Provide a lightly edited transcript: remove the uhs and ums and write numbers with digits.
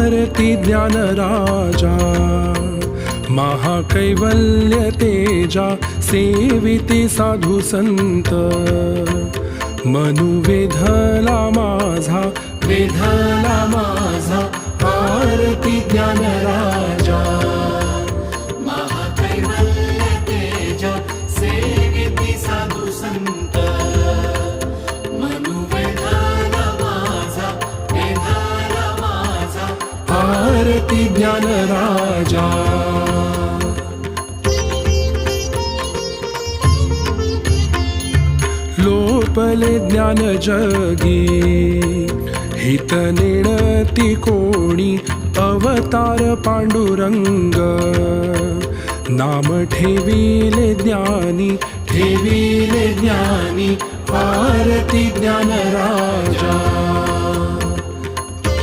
आरती ज्ञानराजा महाकैवल्य तेजा सेविते साधु संत मनु वेधला माझा आरती ज्ञानराजा महाकैवल्य तेज सेविती साधु संत मनु वेधाला माझा आरती ज्ञानराजा लोपले ज्ञान जगी हित नेणती कोणी अवतार पांडुरंग नाम ठेविले ज्ञानी आरती ज्ञानराजा